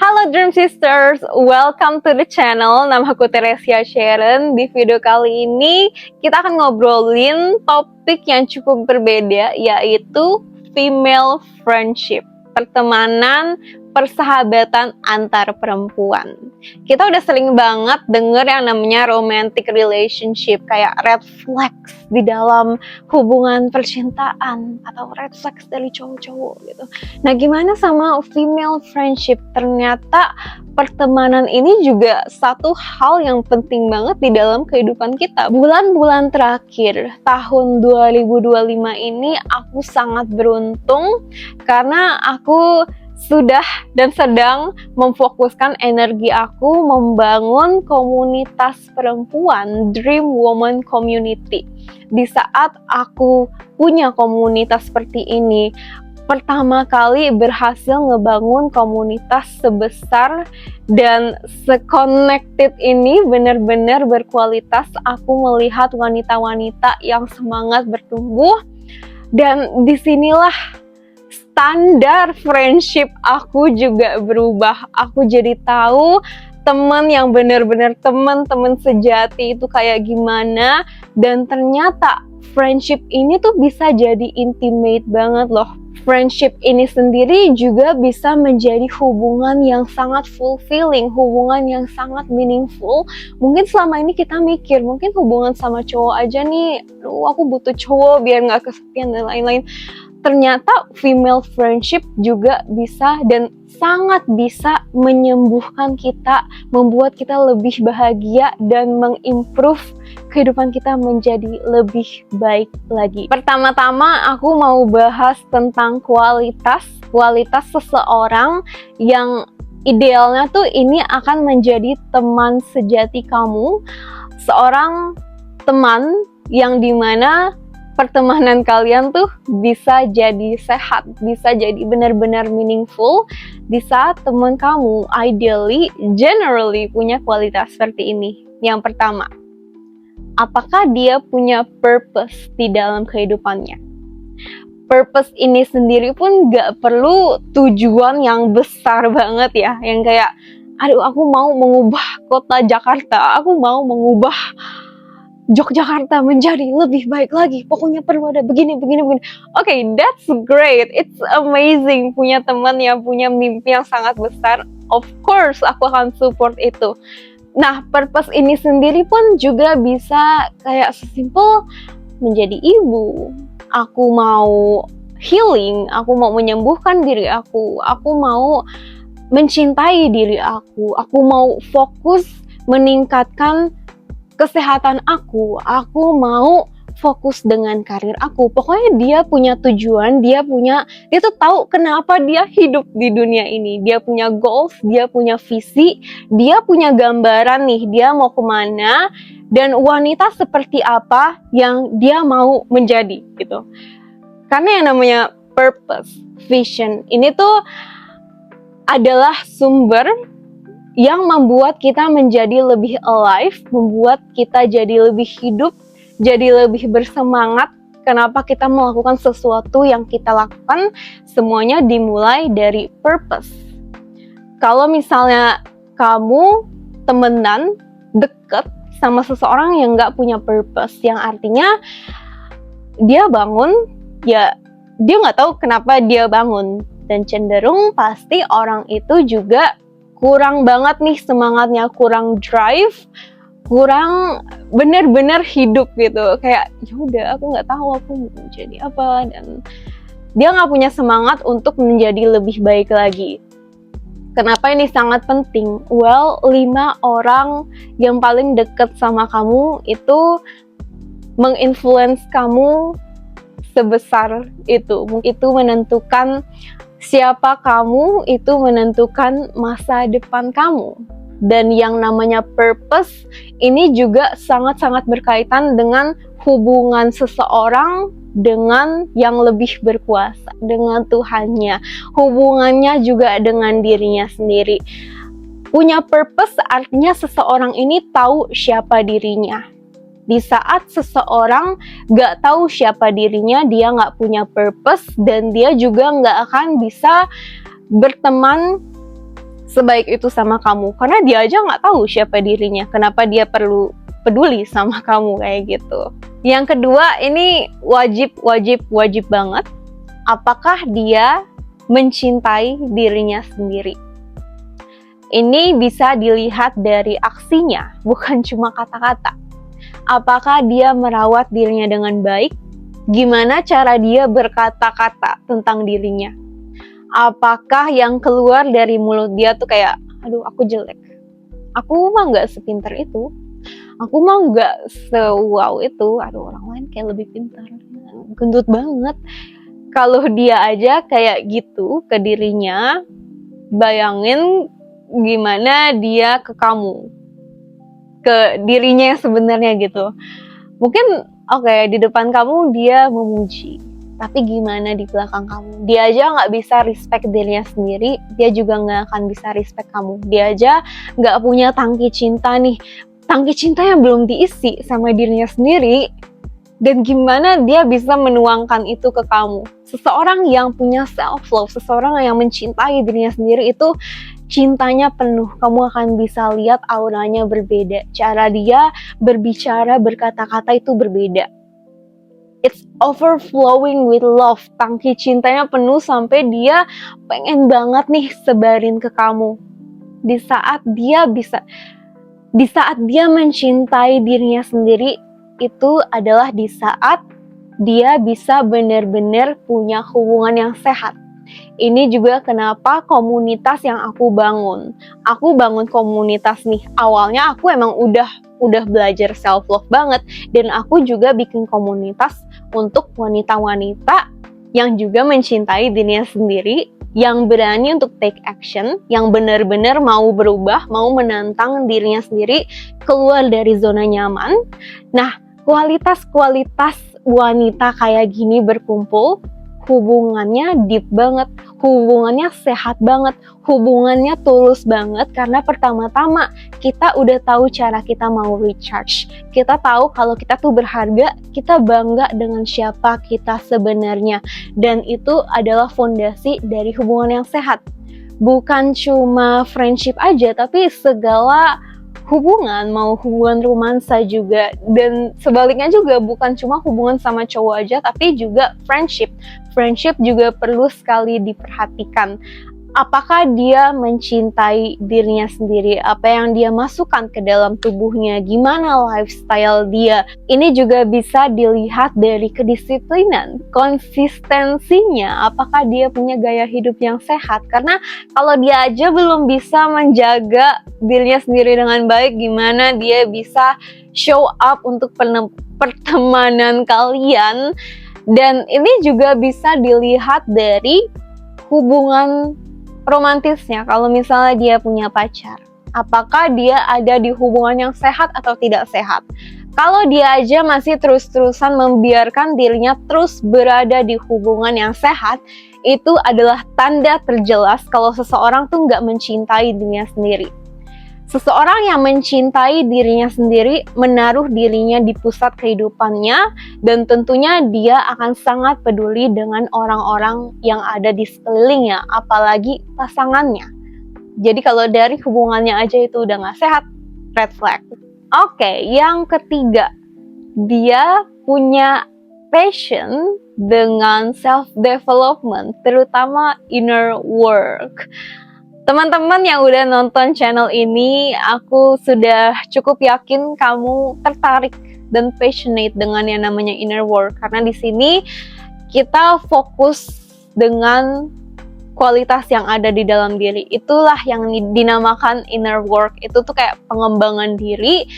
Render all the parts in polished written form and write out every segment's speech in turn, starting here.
Halo Dream Sisters, welcome to the channel. Nama aku Teresia Sharon. Di video kali ini kita akan ngobrolin topik yang cukup berbeda, yaitu female friendship, pertemanan, persahabatan antar perempuan. Kita udah sering banget denger yang namanya romantic relationship, kayak red flags di dalam hubungan percintaan atau red flags dari cowok-cowok gitu. Nah, gimana sama female friendship? Ternyata pertemanan ini juga satu hal yang penting banget di dalam kehidupan kita. Bulan-bulan terakhir tahun 2025 ini aku sangat beruntung karena aku sudah dan sedang memfokuskan energi aku membangun komunitas perempuan, Dream Woman Community. Di saat aku punya komunitas seperti ini, pertama kali berhasil ngebangun komunitas sebesar dan se-connected ini, benar-benar berkualitas. Aku melihat wanita-wanita yang semangat bertumbuh, dan disinilah standar friendship aku juga berubah. Aku jadi tahu teman yang benar-benar teman sejati itu kayak gimana, dan ternyata friendship ini tuh bisa jadi intimate banget loh. Friendship ini sendiri juga bisa menjadi hubungan yang sangat fulfilling, hubungan yang sangat meaningful. Mungkin selama ini kita mikir, mungkin hubungan sama cowok aja nih, aku butuh cowok biar gak kesepian dan lain-lain. Ternyata female friendship juga bisa dan sangat bisa menyembuhkan kita, membuat kita lebih bahagia dan mengimprove kehidupan kita menjadi lebih baik lagi. Pertama-tama aku mau bahas tentang kualitas seseorang yang idealnya tuh ini akan menjadi teman sejati kamu, seorang teman yang dimana pertemanan kalian tuh bisa jadi sehat, bisa jadi benar-benar meaningful di saat teman kamu generally punya kualitas seperti ini. Yang pertama, apakah dia punya purpose di dalam kehidupannya? Purpose ini sendiri pun gak perlu tujuan yang besar banget ya, yang kayak, aduh aku mau mengubah kota Jakarta, aku mau mengubah Yogyakarta menjadi lebih baik lagi, pokoknya perlu ada begini. Okay, that's great, it's amazing punya teman yang punya mimpi yang sangat besar. Of course, aku akan support itu. Nah, purpose ini sendiri pun juga bisa kayak sesimpel menjadi ibu. Aku mau healing, aku mau menyembuhkan diri aku mau mencintai diri aku mau fokus meningkatkan kesehatan aku mau fokus dengan karir aku. Pokoknya dia punya tujuan, dia tuh tahu kenapa dia hidup di dunia ini. Dia punya goals, dia punya visi, dia punya gambaran nih, dia mau kemana, dan wanita seperti apa yang dia mau menjadi gitu. Karena yang namanya purpose, vision, ini tuh adalah sumber yang membuat kita menjadi lebih alive, membuat kita jadi lebih hidup, jadi lebih bersemangat. Kenapa kita melakukan sesuatu yang kita lakukan? Semuanya dimulai dari purpose. Kalau misalnya kamu temenan, deket sama seseorang yang gak punya purpose, yang artinya dia bangun, ya dia gak tahu kenapa dia bangun, dan cenderung pasti orang itu juga kurang banget nih semangatnya, kurang drive, kurang bener-bener hidup gitu. Kayak yaudah aku nggak tahu aku mau menjadi apa, dan dia nggak punya semangat untuk menjadi lebih baik lagi. Kenapa ini sangat penting? Well, 5 orang yang paling deket sama kamu itu menginfluence kamu sebesar itu. Itu menentukan siapa kamu, itu menentukan masa depan kamu. Dan yang namanya purpose ini juga sangat-sangat berkaitan dengan hubungan seseorang dengan yang lebih berkuasa, dengan Tuhannya. Hubungannya juga dengan dirinya sendiri. Punya purpose artinya seseorang ini tahu siapa dirinya. Di saat seseorang gak tahu siapa dirinya, dia gak punya purpose, dan dia juga gak akan bisa berteman sebaik itu sama kamu, karena dia aja nggak tahu siapa dirinya, kenapa dia perlu peduli sama kamu kayak gitu. Yang kedua, ini wajib banget. Apakah dia mencintai dirinya sendiri? Ini bisa dilihat dari aksinya, bukan cuma kata-kata. Apakah dia merawat dirinya dengan baik? Gimana cara dia berkata-kata tentang dirinya? Apakah yang keluar dari mulut dia tuh kayak, aduh aku jelek, aku mah nggak sepinter itu, aku mah nggak se-wow itu, aduh orang lain kayak lebih pintar, gendut banget. Kalau dia aja kayak gitu ke dirinya, bayangin gimana dia ke kamu, ke dirinya yang sebenarnya gitu. Mungkin oke, di depan kamu dia memuji, tapi gimana di belakang kamu? Dia aja nggak bisa respect dirinya sendiri, dia juga nggak akan bisa respect kamu. Dia aja nggak punya tangki cinta nih, tangki cintanya belum diisi sama dirinya sendiri, dan gimana dia bisa menuangkan itu ke kamu? Seseorang yang punya self-love, seseorang yang mencintai dirinya sendiri itu cintanya penuh. Kamu akan bisa lihat auranya berbeda, cara dia berbicara, berkata-kata itu berbeda. It's overflowing with love. Tangki cintanya penuh sampai dia pengen banget nih sebarin ke kamu. Di saat dia mencintai dirinya sendiri, itu adalah di saat dia bisa benar-benar punya hubungan yang sehat. Ini juga kenapa komunitas yang aku bangun. Aku bangun komunitas nih. Awalnya aku emang udah belajar self love banget, dan aku juga bikin komunitas untuk wanita-wanita yang juga mencintai dirinya sendiri, yang berani untuk take action, yang benar-benar mau berubah, mau menantang dirinya sendiri keluar dari zona nyaman. Nah, kualitas wanita kayak gini berkumpul, hubungannya deep banget, hubungannya sehat banget, hubungannya tulus banget, karena pertama-tama kita udah tahu cara kita mau recharge. Kita tahu kalau kita tuh berharga, kita bangga dengan siapa kita sebenarnya, dan itu adalah fondasi dari hubungan yang sehat. Bukan cuma friendship aja, tapi segala hubungan, mau hubungan romansa juga, dan sebaliknya juga, bukan cuma hubungan sama cowok aja, tapi juga friendship juga perlu sekali diperhatikan. Apakah dia mencintai dirinya sendiri? Apa yang dia masukkan ke dalam tubuhnya? Gimana lifestyle dia? Ini juga bisa dilihat dari kedisiplinan, konsistensinya. Apakah dia punya gaya hidup yang sehat? Karena kalau dia aja belum bisa menjaga dirinya sendiri dengan baik, gimana dia bisa show up untuk pertemanan kalian? Dan ini juga bisa dilihat dari hubungan romantisnya. Kalau misalnya dia punya pacar, apakah dia ada di hubungan yang sehat atau tidak sehat? Kalau dia aja masih terus-terusan membiarkan dirinya terus berada di hubungan yang sehat, itu adalah tanda terjelas kalau seseorang tuh nggak mencintai dirinya sendiri. Seseorang yang mencintai dirinya sendiri menaruh dirinya di pusat kehidupannya, dan tentunya dia akan sangat peduli dengan orang-orang yang ada di sekelilingnya, apalagi pasangannya. Jadi kalau dari hubungannya aja itu udah gak sehat, red flag. Oke, yang ketiga, dia punya passion dengan self-development, terutama inner work. Teman-teman yang udah nonton channel ini, aku sudah cukup yakin kamu tertarik dan passionate dengan yang namanya inner work, karena di sini kita fokus dengan kualitas yang ada di dalam diri. Itulah yang dinamakan inner work. Itu tuh kayak pengembangan diri,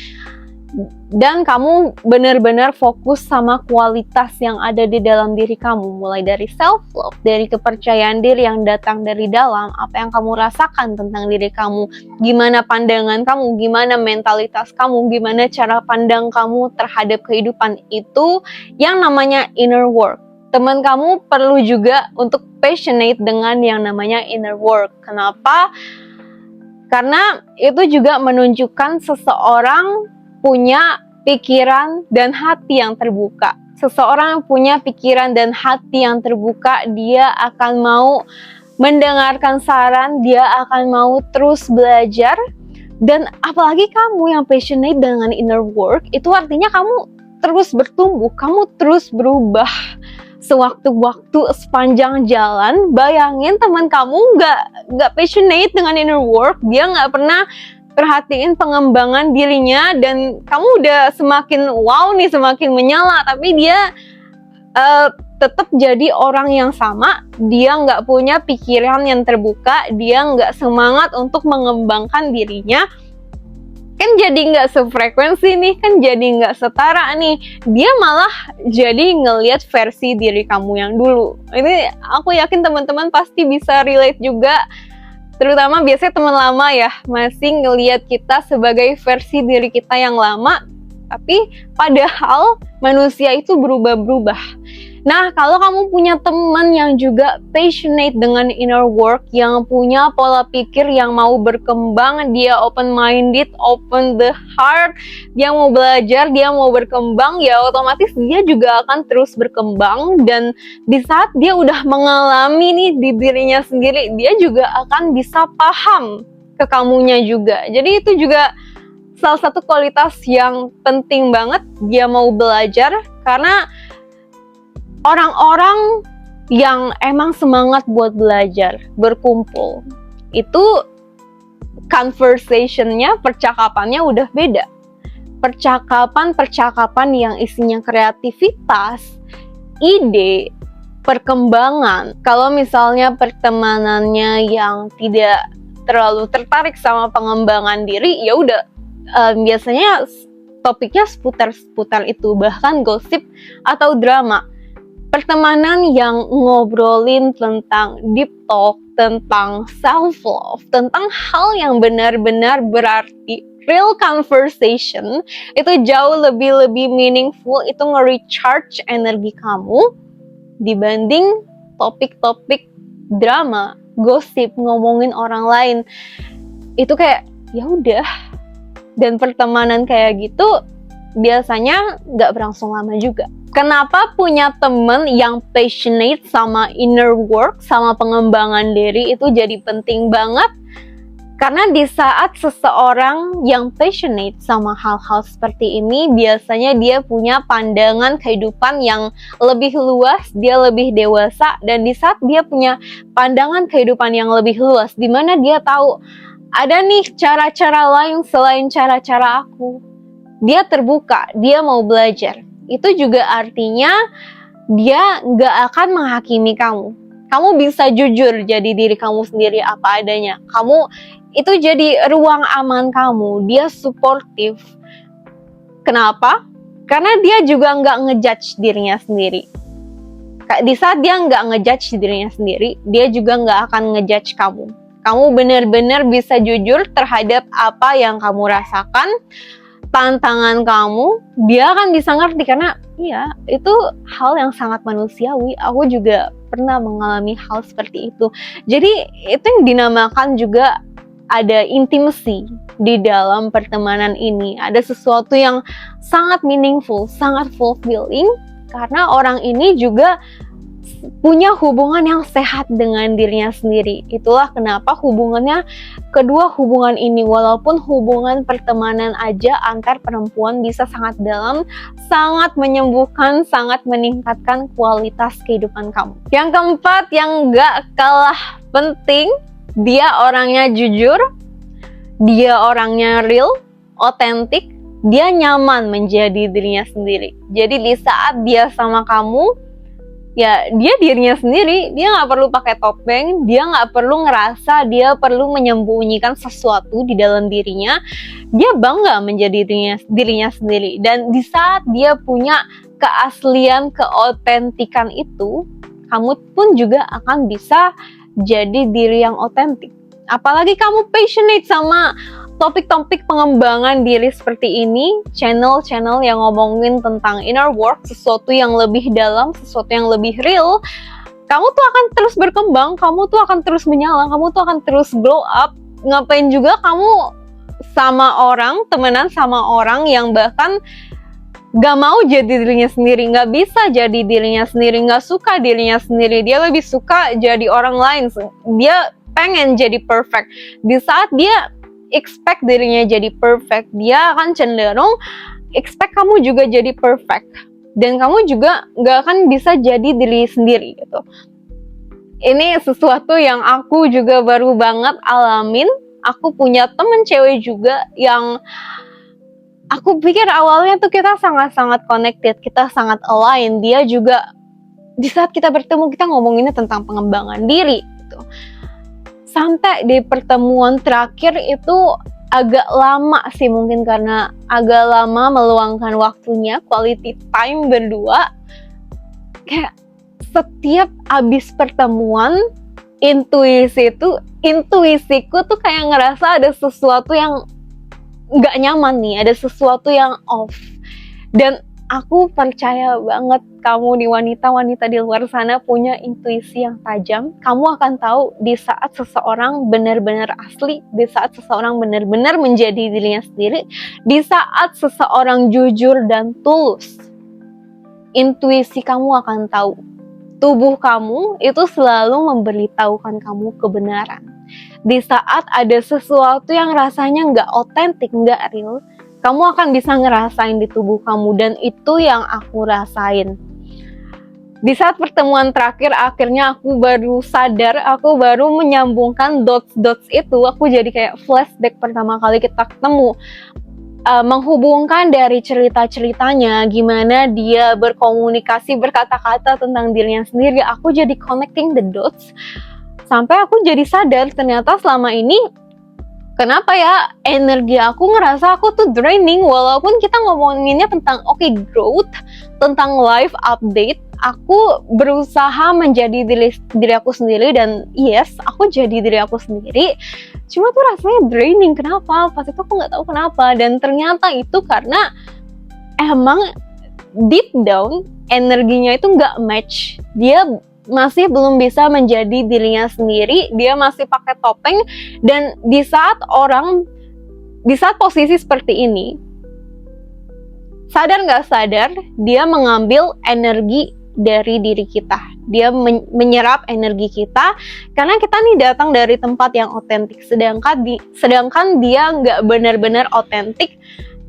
dan kamu benar-benar fokus sama kualitas yang ada di dalam diri kamu, mulai dari self-love, dari kepercayaan diri yang datang dari dalam, apa yang kamu rasakan tentang diri kamu, gimana pandangan kamu, gimana mentalitas kamu, gimana cara pandang kamu terhadap kehidupan. Itu yang namanya inner work. Teman kamu perlu juga untuk passionate dengan yang namanya inner work. Kenapa? Karena itu juga menunjukkan seseorang punya pikiran dan hati yang terbuka. Seseorang yang punya pikiran dan hati yang terbuka, dia akan mau mendengarkan saran, dia akan mau terus belajar. Dan apalagi kamu yang passionate dengan inner work, itu artinya kamu terus bertumbuh, kamu terus berubah sewaktu-waktu sepanjang jalan. Bayangin teman kamu nggak passionate dengan inner work, dia nggak pernah perhatiin pengembangan dirinya, dan kamu udah semakin wow nih, semakin menyala, tapi dia tetap jadi orang yang sama. Dia nggak punya pikiran yang terbuka, dia nggak semangat untuk mengembangkan dirinya. Kan jadi nggak sefrekuensi nih, kan jadi nggak setara nih. Dia malah jadi ngelihat versi diri kamu yang dulu. Ini aku yakin teman-teman pasti bisa relate juga, terutama biasanya teman lama ya, masih ngelihat kita sebagai versi diri kita yang lama, tapi padahal manusia itu berubah-berubah. Nah, kalau kamu punya teman yang juga passionate dengan inner work, yang punya pola pikir yang mau berkembang, dia open-minded, open the heart, dia mau belajar, dia mau berkembang, ya otomatis dia juga akan terus berkembang. Dan di saat dia udah mengalami nih di dirinya sendiri, dia juga akan bisa paham ke kamunya juga. Jadi itu juga salah satu kualitas yang penting banget, dia mau belajar. Karena orang-orang yang emang semangat buat belajar, berkumpul, itu conversation-nya, percakapannya udah beda. Percakapan yang isinya kreativitas, ide, perkembangan. Kalau misalnya pertemanannya yang tidak terlalu tertarik sama pengembangan diri, ya udah biasanya topiknya seputar itu, bahkan gosip atau drama. Pertemanan yang ngobrolin tentang deep talk, tentang self-love, tentang hal yang benar-benar berarti, real conversation, itu jauh lebih meaningful, itu nge-recharge energi kamu dibanding topik-topik drama, gosip, ngomongin orang lain. Itu kayak, ya udah. Dan pertemanan kayak gitu biasanya nggak berlangsung lama juga. Kenapa punya temen yang passionate sama inner work, sama pengembangan diri itu jadi penting banget? Karena di saat seseorang yang passionate sama hal-hal seperti ini, biasanya dia punya pandangan kehidupan yang lebih luas, dia lebih dewasa. Dan di saat dia punya pandangan kehidupan yang lebih luas, dimana dia tahu ada nih cara-cara lain selain cara-cara aku, dia terbuka, dia mau belajar. Itu juga artinya dia nggak akan menghakimi kamu. Kamu bisa jujur jadi diri kamu sendiri apa adanya. Kamu itu jadi ruang aman kamu. Dia suportif. Kenapa? Karena dia juga nggak ngejudge dirinya sendiri. Di saat dia nggak ngejudge dirinya sendiri, dia juga nggak akan ngejudge kamu. Kamu benar-benar bisa jujur terhadap apa yang kamu rasakan, tantangan kamu, dia akan bisa ngerti. Karena iya, itu hal yang sangat manusiawi. Aku juga pernah mengalami hal seperti itu. Jadi itu yang dinamakan juga ada intimacy di dalam pertemanan ini. Ada sesuatu yang sangat meaningful, sangat fulfilling, karena orang ini juga punya hubungan yang sehat dengan dirinya sendiri. Itulah kenapa kedua hubungan ini, walaupun hubungan pertemanan aja antar perempuan, bisa sangat dalam, sangat menyembuhkan, sangat meningkatkan kualitas kehidupan kamu. Yang keempat, yang gak kalah penting, dia orangnya jujur, dia orangnya real, otentik, dia nyaman menjadi dirinya sendiri. Jadi di saat dia sama kamu, ya dia dirinya sendiri, dia nggak perlu pakai topeng, dia nggak perlu ngerasa dia perlu menyembunyikan sesuatu di dalam dirinya. Dia bangga menjadi dirinya sendiri. Dan di saat dia punya keaslian, keotentikan itu, kamu pun juga akan bisa jadi diri yang otentik. Apalagi kamu passionate sama topik-topik pengembangan diri seperti ini, channel-channel yang ngomongin tentang inner work, sesuatu yang lebih dalam, sesuatu yang lebih real, kamu tuh akan terus berkembang, kamu tuh akan terus menyala, kamu tuh akan terus glow up. Ngapain juga kamu sama orang, temenan sama orang yang bahkan gak mau jadi dirinya sendiri, gak bisa jadi dirinya sendiri, gak suka dirinya sendiri. Dia lebih suka jadi orang lain. Dia pengen jadi perfect. Di saat dia expect dirinya jadi perfect, dia akan cenderung expect kamu juga jadi perfect. Dan kamu juga gak akan bisa jadi diri sendiri gitu. Ini sesuatu yang aku juga baru banget alamin. Aku punya temen cewek juga yang aku pikir awalnya tuh kita sangat-sangat connected, kita sangat align. Dia juga di saat kita bertemu, kita ngomonginnya tentang pengembangan diri gitu. Sampai di pertemuan terakhir itu agak lama sih, mungkin karena agak lama meluangkan waktunya, quality time berdua. Kayak setiap abis pertemuan, intuisiku tuh kayak ngerasa ada sesuatu yang gak nyaman nih, ada sesuatu yang off. Dan aku percaya banget kamu nih wanita-wanita di luar sana punya intuisi yang tajam. Kamu akan tahu di saat seseorang benar-benar asli, di saat seseorang benar-benar menjadi dirinya sendiri, di saat seseorang jujur dan tulus. Intuisi kamu akan tahu. Tubuh kamu itu selalu memberitahukan kamu kebenaran. Di saat ada sesuatu yang rasanya nggak otentik, nggak real, kamu akan bisa ngerasain di tubuh kamu, dan itu yang aku rasain. Di saat pertemuan terakhir, akhirnya aku baru sadar, aku baru menyambungkan dots itu, aku jadi kayak flashback pertama kali kita ketemu. Menghubungkan dari cerita-ceritanya, gimana dia berkomunikasi, berkata-kata tentang dirinya sendiri, aku jadi connecting the dots. Sampai aku jadi sadar ternyata selama ini kenapa ya energi aku ngerasa aku tuh draining, walaupun kita ngomonginnya tentang growth, tentang life update. Aku berusaha menjadi diri aku sendiri, dan yes, aku jadi diri aku sendiri. Cuma tuh rasanya draining. Kenapa? Pas itu aku nggak tahu kenapa. Dan ternyata itu karena emang deep down energinya itu nggak match. Dia masih belum bisa menjadi dirinya sendiri, dia masih pakai topeng. Dan di saat posisi seperti ini, sadar nggak sadar, dia mengambil energi dari diri kita. Dia menyerap energi kita karena kita nih datang dari tempat yang otentik, sedangkan dia nggak benar-benar otentik.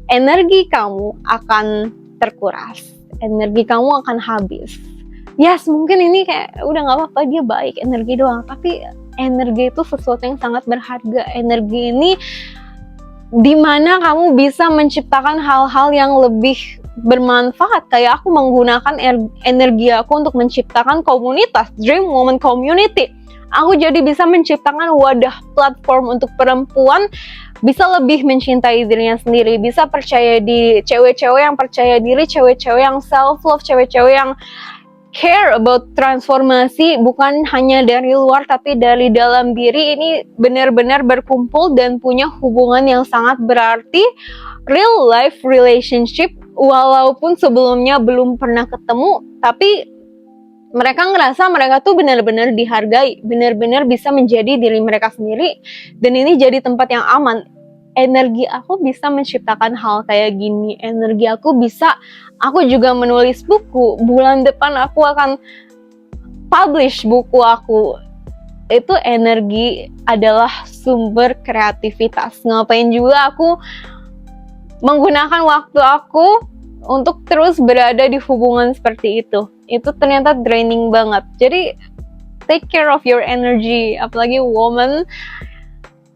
Energi kamu akan terkuras, energi kamu akan habis. Yes, mungkin ini kayak udah nggak apa-apa, dia baik energi doang, tapi energi itu sesuatu yang sangat berharga. Energi ini dimana kamu bisa menciptakan hal-hal yang lebih bermanfaat. Kayak aku menggunakan energi aku untuk menciptakan komunitas, Dream Woman Community. Aku jadi bisa menciptakan wadah platform untuk perempuan bisa lebih mencintai dirinya sendiri, bisa percaya diri, cewek-cewek yang percaya diri, cewek-cewek yang self-love, cewek-cewek yang care about transformasi, bukan hanya dari luar tapi dari dalam diri. Ini benar-benar berkumpul dan punya hubungan yang sangat berarti, real life relationship. Walaupun sebelumnya belum pernah ketemu, tapi mereka ngerasa mereka tuh benar-benar dihargai, benar-benar bisa menjadi diri mereka sendiri. Dan ini jadi tempat yang aman. Energi aku bisa menciptakan hal kayak gini. Energi aku juga menulis buku. Bulan depan aku akan publish buku aku. Itu energi adalah sumber kreativitas. Ngapain juga aku menggunakan waktu aku untuk terus berada di hubungan seperti itu. Itu ternyata draining banget. Jadi take care of your energy, apalagi woman.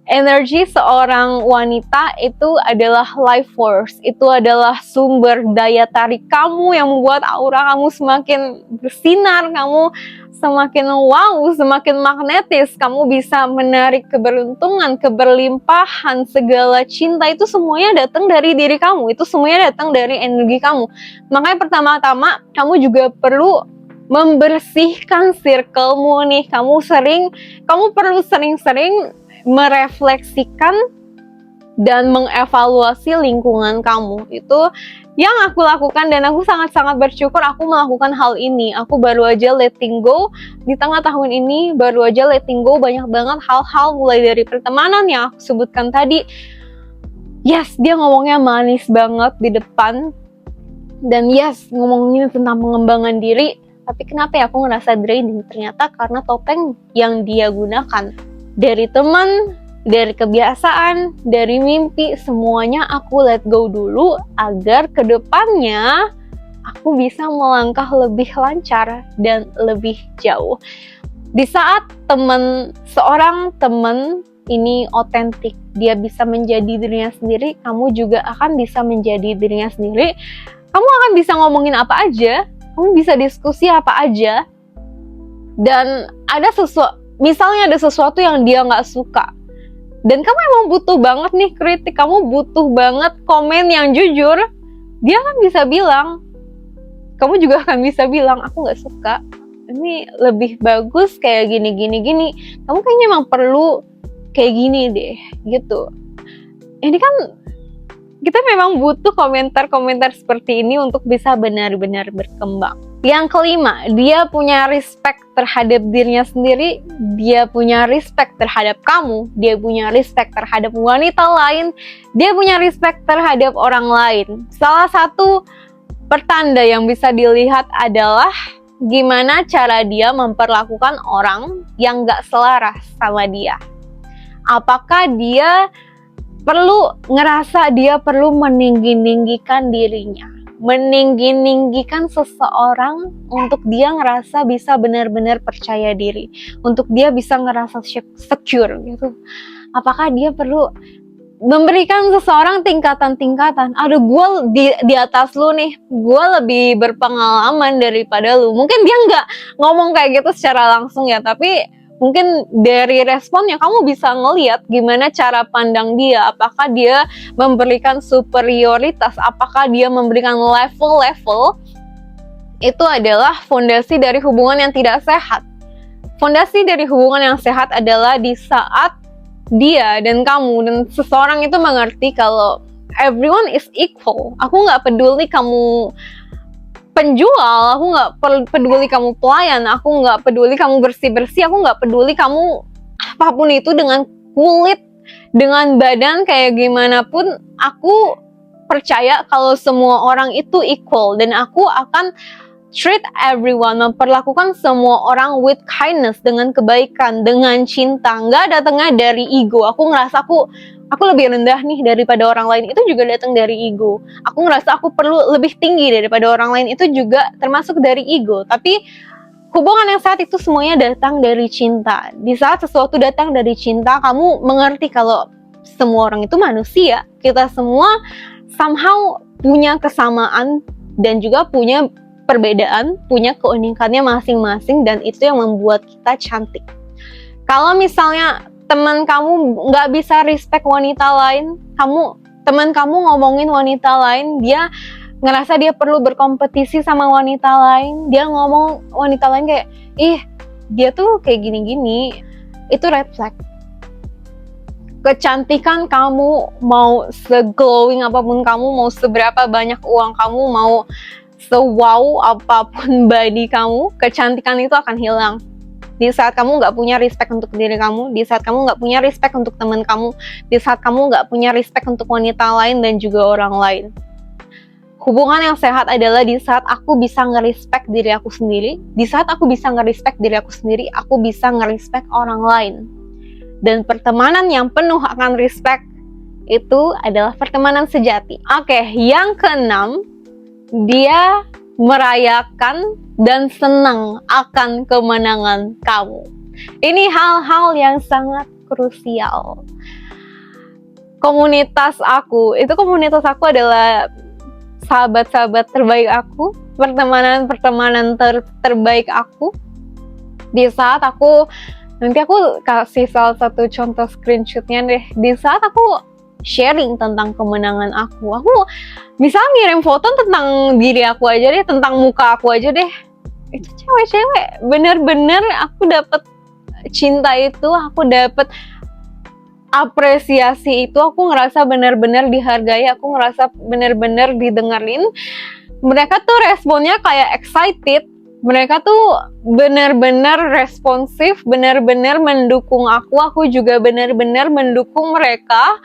Energi seorang wanita itu adalah life force, itu adalah sumber daya tarik kamu yang membuat aura kamu semakin bersinar, kamu semakin wow, semakin magnetis, kamu bisa menarik keberuntungan, keberlimpahan, segala cinta itu semuanya datang dari diri kamu, itu semuanya datang dari energi kamu. Makanya pertama-tama kamu juga perlu membersihkan circle-mu nih, kamu perlu sering-sering merefleksikan dan mengevaluasi lingkungan kamu. Itu yang aku lakukan, dan aku sangat-sangat bersyukur aku melakukan hal ini. Aku baru aja letting go di tengah tahun ini, baru aja letting go banyak banget hal-hal, mulai dari pertemanan yang aku sebutkan tadi. Yes, dia ngomongnya manis banget di depan, Dan yes, ngomongin tentang pengembangan diri, tapi kenapa ya aku ngerasa draining? Ternyata karena topeng yang dia gunakan. Dari teman, dari kebiasaan, dari mimpi, semuanya aku let go dulu agar kedepannya aku bisa melangkah lebih lancar dan lebih jauh. Di saat seorang teman ini otentik, dia bisa menjadi dirinya sendiri, kamu juga akan bisa menjadi dirinya sendiri. Kamu akan bisa ngomongin apa aja, kamu bisa diskusi apa aja, dan misalnya ada sesuatu yang dia nggak suka, dan kamu emang butuh banget nih kritik, kamu butuh banget komen yang jujur, dia kan bisa bilang, kamu juga akan bisa bilang, aku nggak suka, ini lebih bagus kayak gini. Kamu kayaknya emang perlu kayak gini deh, gitu. Ini kan kita memang butuh komentar-komentar seperti ini untuk bisa benar-benar berkembang. Yang kelima, dia punya respect terhadap dirinya sendiri, dia punya respect terhadap kamu, dia punya respect terhadap wanita lain, dia punya respect terhadap orang lain. Salah satu pertanda yang bisa dilihat adalah gimana cara dia memperlakukan orang yang gak selaras sama dia. Apakah dia ngerasa dia perlu meninggi-ninggikan dirinya, meninggi-ninggikan seseorang untuk dia ngerasa bisa benar-benar percaya diri, untuk dia bisa ngerasa secure gitu. Apakah dia perlu memberikan seseorang tingkatan-tingkatan? Aduh, gue di atas lu nih, gue lebih berpengalaman daripada lu. Mungkin dia nggak ngomong kayak gitu secara langsung ya, tapi mungkin dari responnya kamu bisa ngelihat gimana cara pandang dia. Apakah dia memberikan superioritas, apakah dia memberikan level-level. Itu adalah fondasi dari hubungan yang tidak sehat. Fondasi dari hubungan yang sehat adalah di saat dia dan kamu dan seseorang itu mengerti kalau everyone is equal. Aku nggak peduli kamu penjual, aku nggak peduli kamu pelayan, aku nggak peduli kamu bersih-bersih, aku nggak peduli kamu apapun itu, dengan kulit, dengan badan kayak gimana pun, aku percaya kalau semua orang itu equal, dan aku akan treat everyone, memperlakukan semua orang with kindness, dengan kebaikan, dengan cinta, nggak datangnya dari ego. Aku ngerasa aku lebih rendah nih daripada orang lain, itu juga datang dari ego. Aku ngerasa aku perlu lebih tinggi daripada orang lain, itu juga termasuk dari ego. Tapi hubungan yang saat itu semuanya datang dari cinta. Di saat sesuatu datang dari cinta, kamu mengerti kalau semua orang itu manusia. Kita semua somehow punya kesamaan dan juga punya perbedaan, punya keunikannya masing-masing, dan itu yang membuat kita cantik. Kalau misalnya teman kamu nggak bisa respect wanita lain, teman kamu ngomongin wanita lain, dia ngerasa dia perlu berkompetisi sama wanita lain, dia ngomong wanita lain kayak, ih dia tuh kayak gini-gini, itu red flag. Kecantikan kamu, mau se-glowing apapun kamu, mau seberapa banyak uang kamu, mau se-wow apapun body kamu, kecantikan itu akan hilang. Di saat kamu nggak punya respect untuk diri kamu, di saat kamu nggak punya respect untuk teman kamu, di saat kamu nggak punya respect untuk wanita lain dan juga orang lain. Hubungan yang sehat adalah di saat aku bisa nge-respect diri aku sendiri, di saat aku bisa nge-respect diri aku sendiri, aku bisa nge-respect orang lain. Dan pertemanan yang penuh akan respect itu adalah pertemanan sejati. Oke, yang keenam, dia merayakan dan senang akan kemenangan kamu. Ini hal-hal yang sangat krusial. Komunitas aku adalah sahabat-sahabat terbaik aku, pertemanan terbaik aku. Di saat nanti aku kasih salah satu contoh screenshotnya deh. Di saat aku sharing tentang kemenangan aku bisa ngirim foto tentang diri aku aja deh, tentang muka aku aja deh. Itu cewek-cewek bener-bener aku dapet cinta itu, aku dapet apresiasi itu, aku ngerasa bener-bener dihargai, aku ngerasa bener-bener didengerin. Mereka tuh responnya kayak excited, mereka tuh bener-bener responsif, bener-bener mendukung aku juga bener-bener mendukung mereka.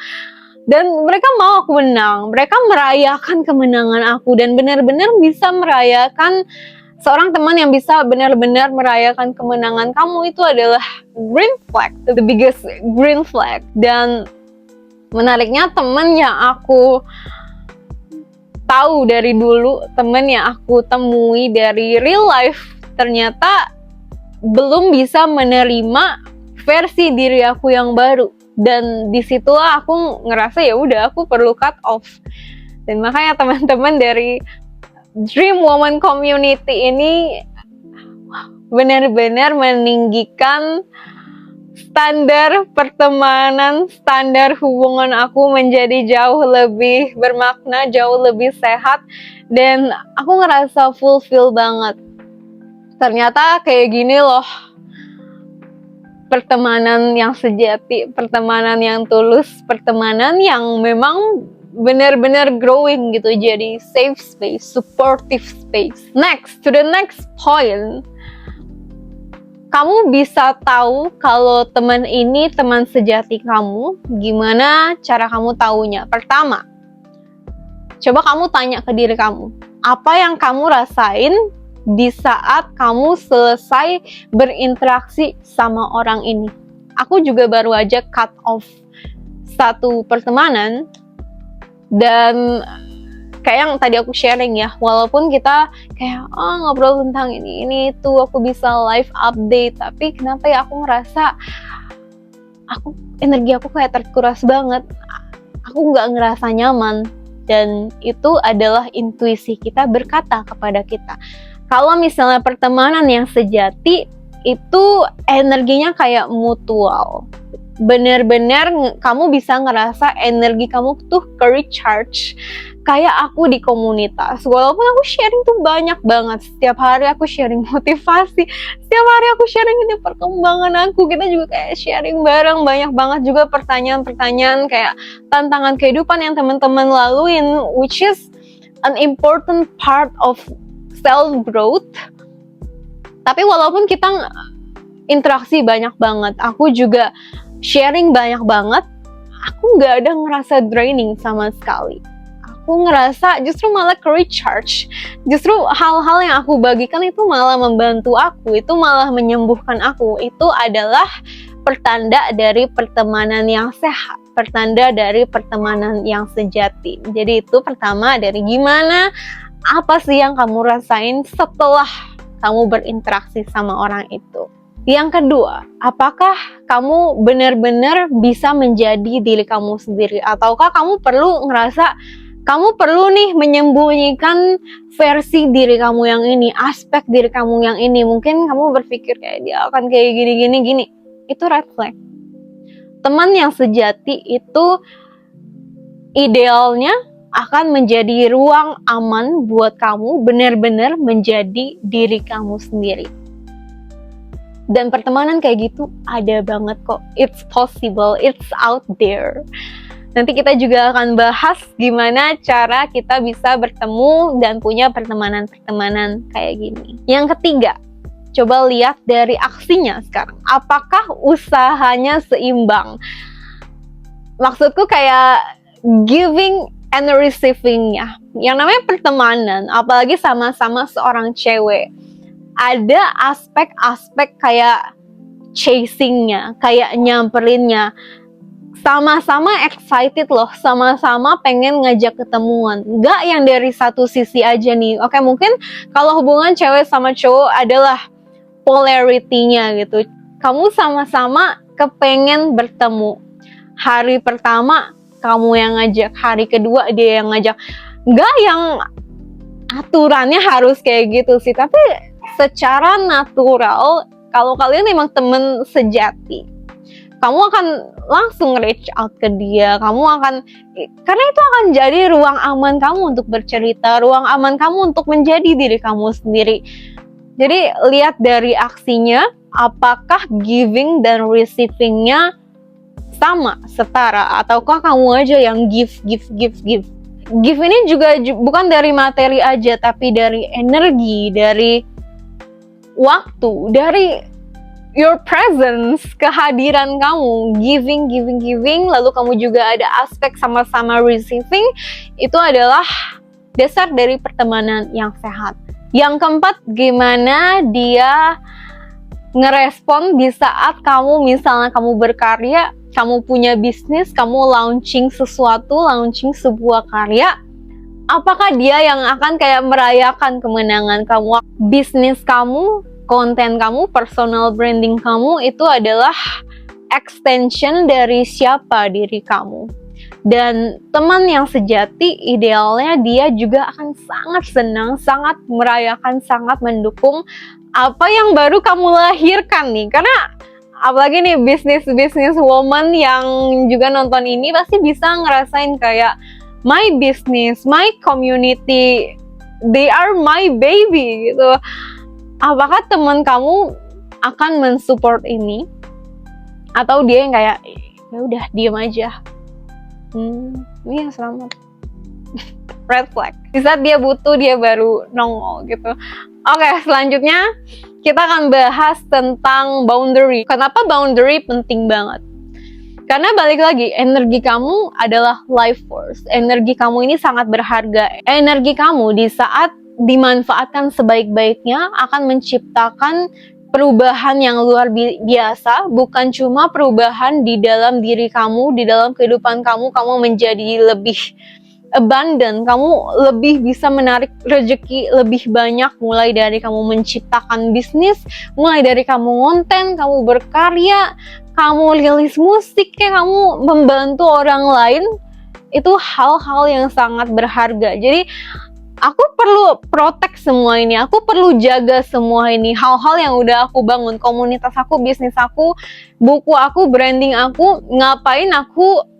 Dan mereka mau aku menang, mereka merayakan kemenangan aku dan benar-benar bisa merayakan. Seorang teman yang bisa benar-benar merayakan kemenangan kamu itu adalah green flag, the biggest green flag. Dan menariknya, teman yang aku tahu dari dulu, teman yang aku temui dari real life, ternyata belum bisa menerima versi diri aku yang baru. Dan disitulah aku ngerasa ya udah, aku perlu cut off. Dan makanya teman-teman dari Dream Woman Community ini benar-benar meninggikan standar pertemanan, standar hubungan aku menjadi jauh lebih bermakna, jauh lebih sehat, dan aku ngerasa fulfill banget. Ternyata kayak gini loh pertemanan yang sejati, pertemanan yang tulus, pertemanan yang memang benar-benar growing gitu, jadi safe space, supportive space. Next, to the next point. Kamu bisa tahu kalau teman ini teman sejati kamu, gimana cara kamu taunya? Pertama, coba kamu tanya ke diri kamu, apa yang kamu rasain di saat kamu selesai berinteraksi sama orang ini? Aku juga baru aja cut off satu pertemanan, dan kayak yang tadi aku sharing ya, walaupun kita kayak ngobrol tentang ini itu, aku bisa live update, tapi kenapa ya aku ngerasa energi aku kayak terkuras banget, aku nggak ngerasa nyaman. Dan itu adalah intuisi kita berkata kepada kita. Kalau misalnya pertemanan yang sejati itu energinya kayak mutual, bener-bener kamu bisa ngerasa energi kamu tuh recharge. Kayak aku di komunitas, walaupun aku sharing tuh banyak banget, setiap hari aku sharing motivasi, setiap hari aku sharing ini perkembangan aku, kita juga kayak sharing bareng, banyak banget juga pertanyaan-pertanyaan kayak tantangan kehidupan yang teman-teman laluin, which is an important part of self growth. Tapi walaupun kita interaksi banyak banget, aku juga sharing banyak banget, aku nggak ada ngerasa draining sama sekali. Aku ngerasa justru malah recharge. Justru hal-hal yang aku bagikan itu malah membantu aku, itu malah menyembuhkan aku. Itu adalah pertanda dari pertemanan yang sehat, pertanda dari pertemanan yang sejati. Jadi itu pertama, dari gimana, apa sih yang kamu rasain setelah kamu berinteraksi sama orang itu. Yang kedua, apakah kamu benar-benar bisa menjadi diri kamu sendiri, ataukah kamu perlu ngerasa kamu perlu nih menyembunyikan versi diri kamu yang ini, aspek diri kamu yang ini. Mungkin kamu berpikir kayak dia akan kayak gini. Itu red flag. Teman yang sejati itu idealnya akan menjadi ruang aman buat kamu benar-benar menjadi diri kamu sendiri. Dan pertemanan kayak gitu ada banget kok. It's possible, it's out there. Nanti kita juga akan bahas gimana cara kita bisa bertemu dan punya pertemanan-pertemanan kayak gini. Yang ketiga, coba lihat dari aksinya sekarang. Apakah usahanya seimbang? Maksudku kayak giving and receiving-nya. Yang namanya pertemanan, apalagi sama-sama seorang cewek, ada aspek-aspek kayak chasing-nya, kayak nyamperin-nya. Sama-sama excited loh, sama-sama pengen ngajak ketemuan. Nggak yang dari satu sisi aja nih. Oke, mungkin kalau hubungan cewek sama cowok adalah polarity-nya gitu. Kamu sama-sama kepengen bertemu. Hari pertama kamu yang ngajak, hari kedua dia yang ngajak. Nggak yang aturannya harus kayak gitu sih, tapi secara natural, kalau kalian emang temen sejati, kamu akan langsung reach out ke dia, karena itu akan jadi ruang aman kamu untuk bercerita, ruang aman kamu untuk menjadi diri kamu sendiri. Jadi lihat dari aksinya, apakah giving dan receiving-nya sama, setara, ataukah kamu aja yang give. Give ini juga bukan dari materi aja, tapi dari energi, dari waktu, dari your presence, kehadiran kamu, giving, lalu kamu juga ada aspek sama-sama receiving, itu adalah dasar dari pertemanan yang sehat. Yang keempat, gimana dia ngerespon di saat kamu misalnya kamu berkarya, kamu punya bisnis, kamu launching sesuatu, launching sebuah karya. Apakah dia yang akan kayak merayakan kemenangan kamu? Bisnis kamu, konten kamu, personal branding kamu itu adalah extension dari siapa diri kamu. Dan teman yang sejati idealnya dia juga akan sangat senang, sangat merayakan, sangat mendukung apa yang baru kamu lahirkan nih. Karena apalagi nih bisnis woman yang juga nonton ini pasti bisa ngerasain kayak my business, my community, they are my baby gitu. Apakah teman kamu akan mensupport ini? Atau dia yang kayak, ya udah diem aja. Iya selamat. Red flag. Di saat dia butuh, dia baru nongol gitu. Oke, selanjutnya kita akan bahas tentang boundary. Kenapa boundary penting banget? Karena balik lagi, energi kamu adalah life force. Energi kamu ini sangat berharga. Energi kamu di saat dimanfaatkan sebaik-baiknya akan menciptakan perubahan yang luar biasa. Bukan cuma perubahan di dalam diri kamu, di dalam kehidupan kamu menjadi lebih abundant, kamu lebih bisa menarik rezeki lebih banyak, mulai dari kamu menciptakan bisnis, mulai dari kamu ngonten, kamu berkarya, kamu rilis musik, kayak kamu membantu orang lain. Itu hal-hal yang sangat berharga. Jadi aku perlu protect semua ini, aku perlu jaga semua ini, hal-hal yang udah aku bangun, komunitas aku, bisnis aku, buku aku, branding aku. Ngapain aku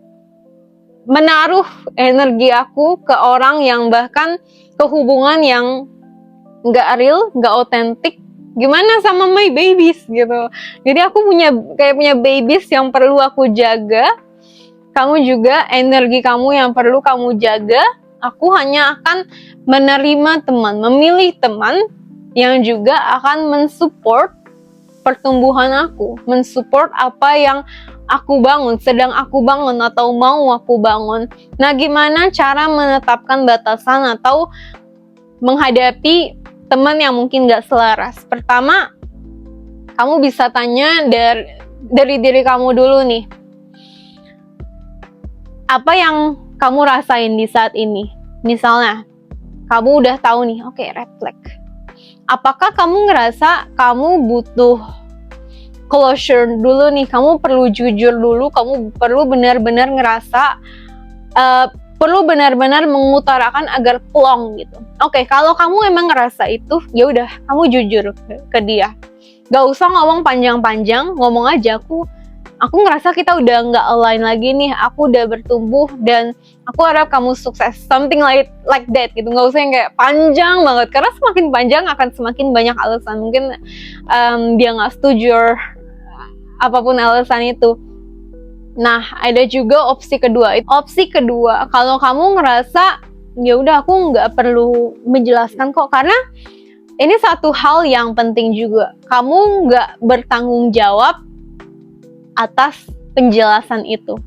menaruh energi aku ke orang yang bahkan ke hubungan yang gak real, gak otentik? Gimana sama my babies gitu. Jadi aku punya babies yang perlu aku jaga. Kamu juga energi kamu yang perlu kamu jaga. Aku hanya akan menerima teman, memilih teman yang juga akan mensupport pertumbuhan aku, mensupport apa yang aku bangun, sedang aku bangun atau mau aku bangun. Nah, gimana cara menetapkan batasan atau menghadapi teman yang mungkin gak selaras? Pertama, kamu bisa tanya dari diri kamu dulu nih. Apa yang kamu rasain di saat ini? Misalnya, kamu udah tahu nih, oke, red flag. Apakah kamu ngerasa kamu butuh closure dulu nih, kamu perlu jujur dulu, kamu perlu benar-benar ngerasa, perlu benar-benar mengutarakan agar plong gitu. Oke, kalau kamu emang ngerasa itu, ya udah, kamu jujur ke dia. Gak usah ngomong panjang-panjang, ngomong aja, aku ngerasa kita udah nggak align lagi nih, aku udah bertumbuh dan aku harap kamu sukses, something like that gitu. Nggak usah yang kayak panjang banget, karena semakin panjang akan semakin banyak alasan. Mungkin dia nggak setuju, apapun alasan itu. Nah, ada juga opsi kedua. Opsi kedua, kalau kamu ngerasa ya udah aku nggak perlu menjelaskan kok, karena ini satu hal yang penting juga. Kamu nggak bertanggung jawab atas penjelasan itu.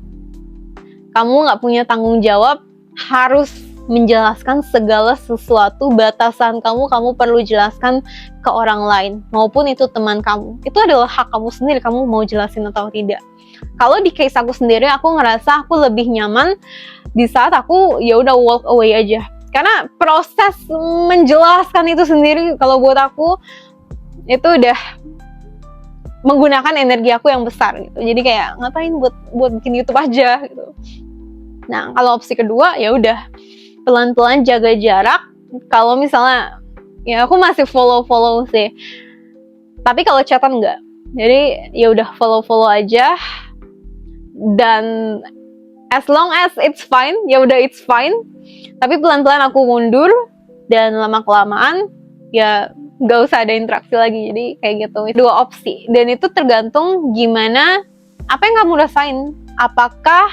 Kamu nggak punya tanggung jawab harus menjelaskan segala sesuatu, batasan kamu perlu jelaskan ke orang lain, maupun itu teman kamu. Itu adalah hak kamu sendiri, kamu mau jelasin atau tidak. Kalau di case aku sendiri, aku ngerasa aku lebih nyaman di saat aku ya udah walk away aja. Karena proses menjelaskan itu sendiri, kalau buat aku itu udah menggunakan energi aku yang besar gitu. Jadi kayak ngapain buat bikin YouTube aja gitu. Nah, kalau opsi kedua ya udah pelan-pelan jaga jarak. Kalau misalnya ya aku masih follow sih. Tapi kalau chatan enggak. Jadi ya udah follow aja. Dan as long as it's fine, ya udah it's fine. Tapi pelan-pelan aku mundur dan lama-kelamaan ya gak usah ada interaksi lagi. Jadi kayak gitu, dua opsi. Dan itu tergantung gimana, apa yang kamu rasain. Apakah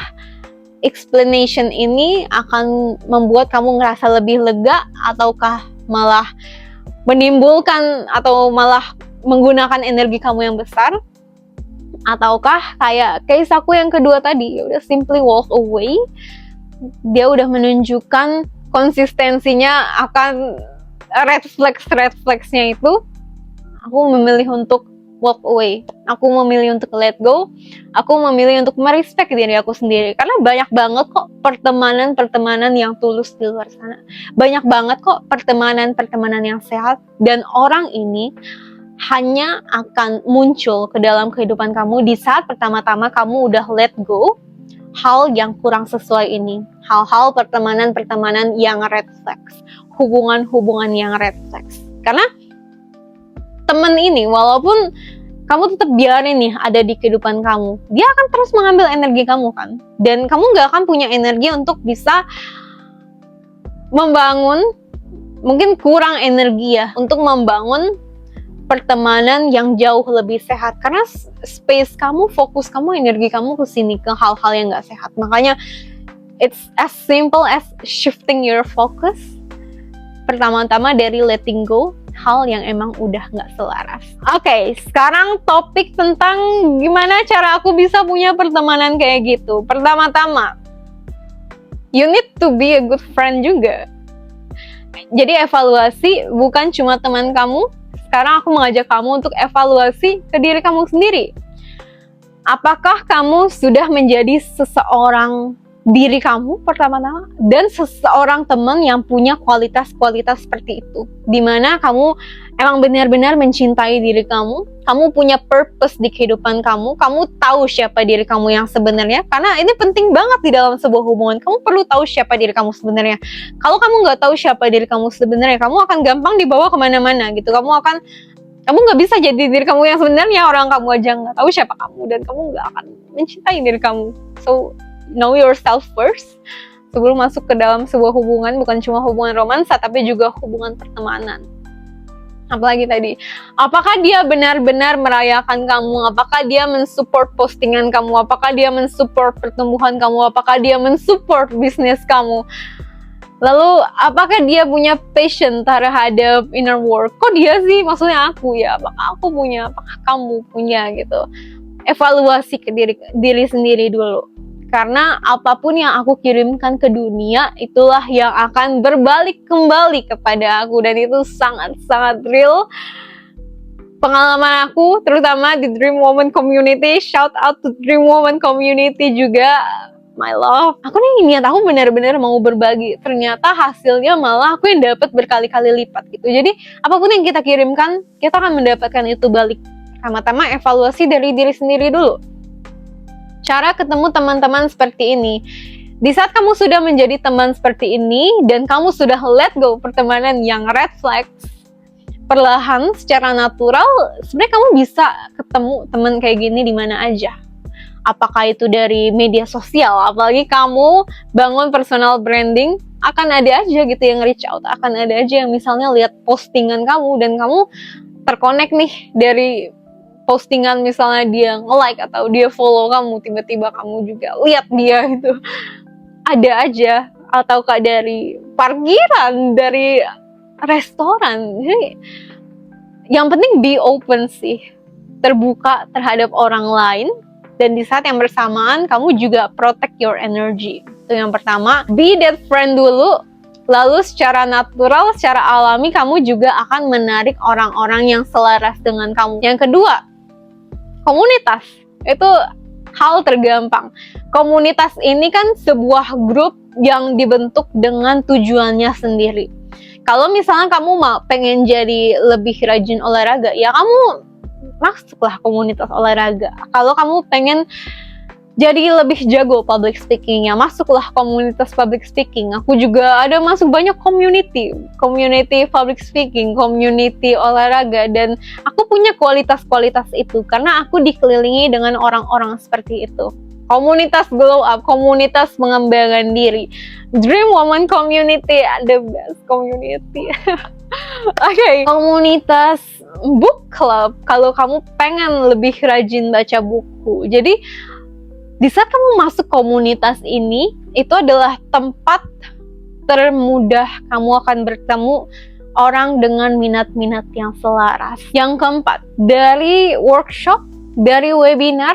explanation ini akan membuat kamu ngerasa lebih lega, ataukah malah menimbulkan atau malah menggunakan energi kamu yang besar, ataukah kayak case aku yang kedua tadi, ya udah simply walk away. Dia udah menunjukkan konsistensinya akan red flagsnya itu. Aku memilih untuk walk away, aku memilih untuk let go, aku memilih untuk merespek diri aku sendiri. Karena banyak banget kok pertemanan yang tulus di luar sana, banyak banget kok pertemanan yang sehat, dan orang ini hanya akan muncul ke dalam kehidupan kamu di saat pertama-tama kamu udah let go hal yang kurang sesuai ini, hal-hal pertemanan yang red flags, hubungan yang red flags. Karena temen ini, walaupun kamu tetap biarin nih ada di kehidupan kamu, dia akan terus mengambil energi kamu kan, dan kamu gak akan punya energi untuk bisa membangun, mungkin kurang energi ya, untuk membangun pertemanan yang jauh lebih sehat. Karena space kamu, fokus kamu, energi kamu ke sini, ke hal-hal yang gak sehat. Makanya it's as simple as shifting your focus. Pertama-tama dari letting go hal yang emang udah gak selaras. Oke, sekarang topik tentang gimana cara aku bisa punya pertemanan kayak gitu. Pertama-tama, you need to be a good friend juga. Jadi evaluasi bukan cuma teman kamu. Sekarang aku mengajak kamu untuk evaluasi ke diri kamu sendiri. Apakah kamu sudah menjadi seseorang diri kamu pertama-tama, dan seseorang teman yang punya kualitas-kualitas seperti itu, dimana kamu emang benar-benar mencintai diri kamu punya purpose di kehidupan kamu tahu siapa diri kamu yang sebenarnya. Karena ini penting banget di dalam sebuah hubungan, kamu perlu tahu siapa diri kamu sebenarnya. Kalau kamu nggak tahu siapa diri kamu sebenarnya, kamu akan gampang dibawa kemana-mana gitu. Kamu nggak bisa jadi diri kamu yang sebenarnya, orang kamu aja nggak tahu siapa kamu, dan kamu nggak akan mencintai diri kamu. So know yourself first sebelum masuk ke dalam sebuah hubungan, bukan cuma hubungan romansa tapi juga hubungan pertemanan. Apalagi tadi, apakah dia benar-benar merayakan kamu, apakah dia mensupport postingan kamu, apakah dia mensupport pertumbuhan kamu, apakah dia mensupport bisnis kamu, lalu apakah dia punya passion terhadap inner work. Kok dia sih, maksudnya aku ya, apakah aku punya, apakah kamu punya gitu. Evaluasi ke diri sendiri dulu. Karena apapun yang aku kirimkan ke dunia, itulah yang akan berbalik kembali kepada aku. Dan itu sangat-sangat real. Pengalaman aku, terutama di Dream Woman Community. Shout out to Dream Woman Community juga. My love. Aku nih niat aku benar-benar mau berbagi. Ternyata hasilnya malah aku yang dapat berkali-kali lipat gitu. Jadi apapun yang kita kirimkan, kita akan mendapatkan itu balik. Pertama-tama evaluasi dari diri sendiri dulu. Cara ketemu teman-teman seperti ini. Di saat kamu sudah menjadi teman seperti ini dan kamu sudah let go pertemanan yang red flags, perlahan secara natural sebenarnya kamu bisa ketemu teman kayak gini di mana aja. Apakah itu dari media sosial, apalagi kamu bangun personal branding, akan ada aja gitu yang reach out, akan ada aja yang misalnya lihat postingan kamu dan kamu terkonek nih dari postingan, misalnya dia nge-like atau dia follow kamu, tiba-tiba kamu juga lihat dia itu. Ada aja, ataukah dari parkiran, dari restoran. Jadi yang penting be open sih, terbuka terhadap orang lain, dan di saat yang bersamaan kamu juga protect your energy. Itu yang pertama, be that friend dulu. Lalu secara natural, secara alami kamu juga akan menarik orang-orang yang selaras dengan kamu. Yang kedua, komunitas. Itu hal tergampang. Komunitas ini kan sebuah grup yang dibentuk dengan tujuannya sendiri. Kalau misalnya kamu pengen jadi lebih rajin olahraga, ya kamu masuklah komunitas olahraga. Kalau kamu pengen jadi lebih jago public speaking-nya, masuklah komunitas public speaking. Aku juga ada masuk banyak community public speaking, community olahraga, dan aku punya kualitas-kualitas itu karena aku dikelilingi dengan orang-orang seperti itu. Komunitas glow up, komunitas mengembangkan diri. Dream Woman Community, the best community. Oke, komunitas book club kalau kamu pengen lebih rajin baca buku. Jadi di saat kamu masuk komunitas ini, itu adalah tempat termudah kamu akan bertemu orang dengan minat-minat yang selaras. Yang keempat, dari workshop, dari webinar,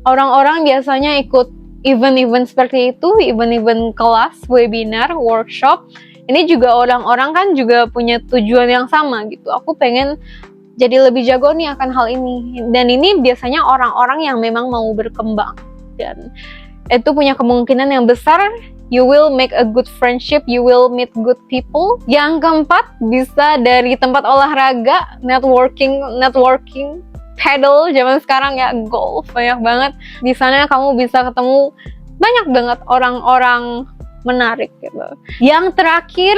orang-orang biasanya ikut event-event seperti itu, event-event kelas, webinar, workshop. Ini juga orang-orang kan juga punya tujuan yang sama gitu. Aku pengen jadi lebih jago nih akan hal ini. Dan ini biasanya orang-orang yang memang mau berkembang. Dan itu punya kemungkinan yang besar you will make a good friendship, you will meet good people. Yang keempat, bisa dari tempat olahraga, networking, paddle zaman sekarang ya, golf, banyak banget. Di sana kamu bisa ketemu banyak banget orang-orang menarik gitu. Yang terakhir,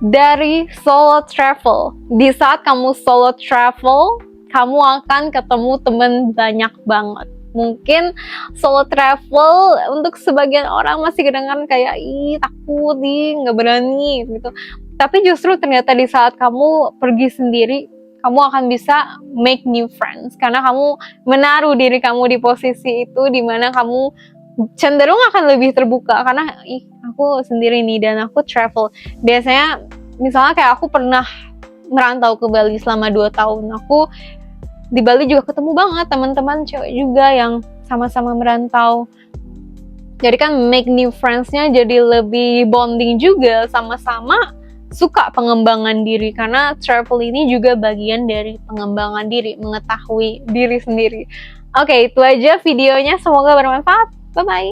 dari solo travel. Di saat kamu solo travel, kamu akan ketemu teman banyak banget. Mungkin solo travel untuk sebagian orang masih kedengaran kayak takut nggak berani gitu. Tapi justru ternyata di saat kamu pergi sendiri, kamu akan bisa make new friends karena kamu menaruh diri kamu di posisi itu di mana kamu cenderung akan lebih terbuka karena aku sendiri nih dan aku travel. Biasanya misalnya kayak aku pernah merantau ke Bali selama 2 tahun. Aku di Bali juga ketemu banget teman-teman cewek juga yang sama-sama merantau. Jadi kan make new friends-nya jadi lebih bonding juga, sama-sama suka pengembangan diri karena travel ini juga bagian dari pengembangan diri, mengetahui diri sendiri. Oke, itu aja videonya, semoga bermanfaat. Bye-bye.